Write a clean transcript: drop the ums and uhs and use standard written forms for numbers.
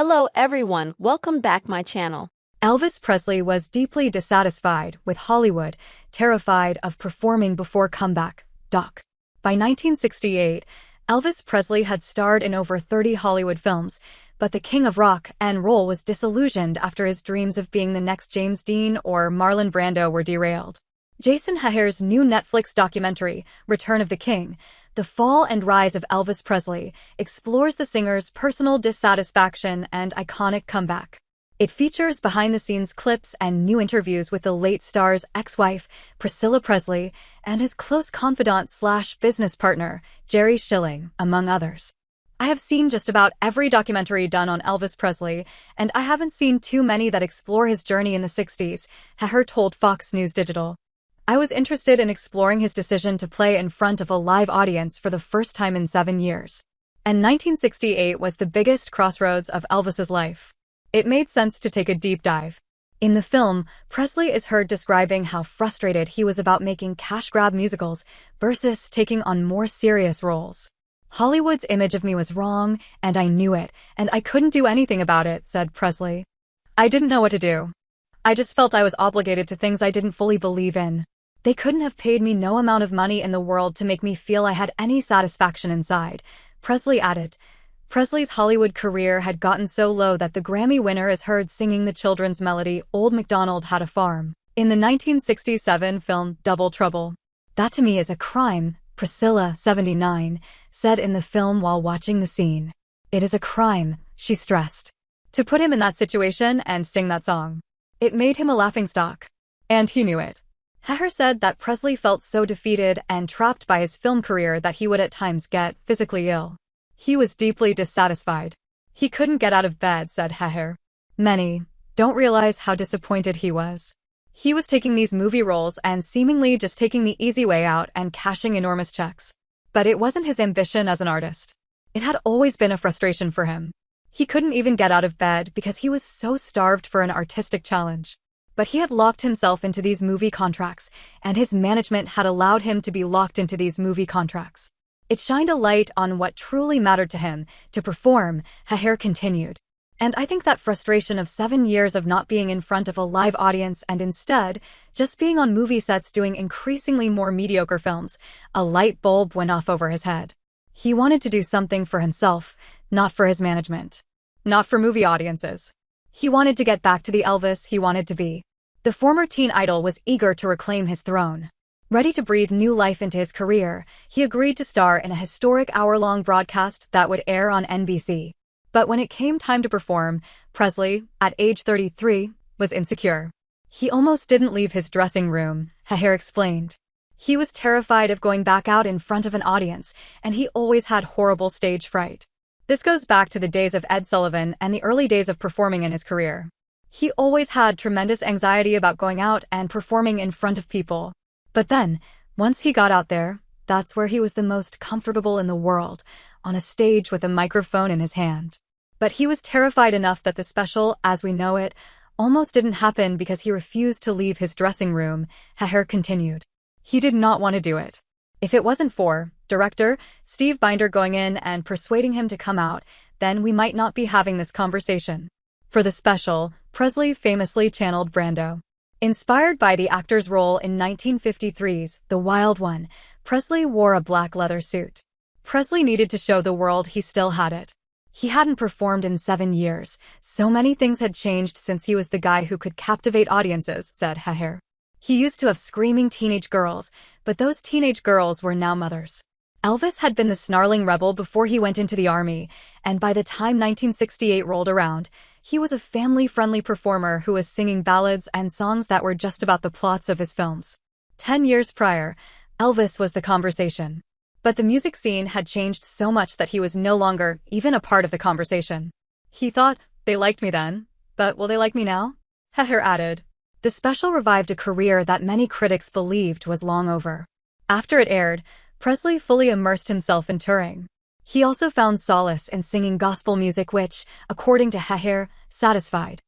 Hello everyone, welcome back my channel. Elvis Presley was deeply dissatisfied with Hollywood, terrified of performing before comeback. By 1968, Elvis Presley had starred in over 30 Hollywood films, but the king of rock and roll was disillusioned after his dreams of being the next James Dean or Marlon Brando were derailed. Jason Hehir's new Netflix documentary, Return of the King, The Fall and Rise of Elvis Presley, explores the singer's personal dissatisfaction and iconic comeback. It features behind-the-scenes clips and new interviews with the late star's ex-wife, Priscilla Presley, and his close confidant/business partner, Jerry Schilling, among others. I have seen just about every documentary done on Elvis Presley, and I haven't seen too many that explore his journey in the 60s, Hehir told Fox News Digital. I was interested in exploring his decision to play in front of a live audience for the first time in 7 years. And 1968 was the biggest crossroads of Elvis's life. It made sense to take a deep dive. In the film, Presley is heard describing how frustrated he was about making cash-grab musicals versus taking on more serious roles. "Hollywood's image of me was wrong, and I knew it, and I couldn't do anything about it," said Presley. "I didn't know what to do. I just felt I was obligated to things I didn't fully believe in. They couldn't have paid me no amount of money in the world to make me feel I had any satisfaction inside," Presley added. Presley's Hollywood career had gotten so low that the Grammy winner is heard singing the children's melody Old MacDonald Had a Farm in the 1967 film Double Trouble. "That to me is a crime," Priscilla, 79, said in the film while watching the scene. "It is a crime," she stressed, to put him in that situation and sing that song. It made him a laughingstock. And he knew it. Hehir said that Presley felt so defeated and trapped by his film career that he would at times get physically ill. He was deeply dissatisfied. "He couldn't get out of bed," said Hehir. "Many don't realize how disappointed he was. He was taking these movie roles and seemingly just taking the easy way out and cashing enormous checks. But it wasn't his ambition as an artist. It had always been a frustration for him. He couldn't even get out of bed because he was so starved for an artistic challenge. But he had locked himself into these movie contracts, and his management had allowed him to be locked into these movie contracts. It shined a light on what truly mattered to him, to perform," Hehir continued. "And I think that frustration of 7 years of not being in front of a live audience and instead just being on movie sets doing increasingly more mediocre films, a light bulb went off over his head. He wanted to do something for himself, not for his management. Not for movie audiences. He wanted to get back to the Elvis he wanted to be." The former teen idol was eager to reclaim his throne. Ready to breathe new life into his career, he agreed to star in a historic hour-long broadcast that would air on NBC. But when it came time to perform, Presley, at age 33, was insecure. "He almost didn't leave his dressing room," Hehir explained. "He was terrified of going back out in front of an audience, and he always had horrible stage fright." This goes back to the days of Ed Sullivan and the early days of performing in his career. He always had tremendous anxiety about going out and performing in front of people. But then, once he got out there, that's where he was the most comfortable in the world, on a stage with a microphone in his hand. But he was terrified enough that the special, as we know it, almost didn't happen because he refused to leave his dressing room, Hehir continued. He did not want to do it. If it wasn't for director Steve Binder going in and persuading him to come out, then we might not be having this conversation. For the special, Presley famously channeled Brando. Inspired by the actor's role in 1953's The Wild One, Presley wore a black leather suit. Presley needed to show the world he still had it. He hadn't performed in 7 years. So many things had changed since he was the guy who could captivate audiences, said Hehir. He used to have screaming teenage girls, but those teenage girls were now mothers. Elvis had been the snarling rebel before he went into the army, and by the time 1968 rolled around, he was a family-friendly performer who was singing ballads and songs that were just about the plots of his films. 10 years prior, Elvis was the conversation. But the music scene had changed so much that he was no longer even a part of the conversation. He thought, "They liked me then, but will they like me now?" Hehir added. The special revived a career that many critics believed was long over. After it aired, Presley fully immersed himself in touring. He also found solace in singing gospel music which, according to Hehir, satisfied.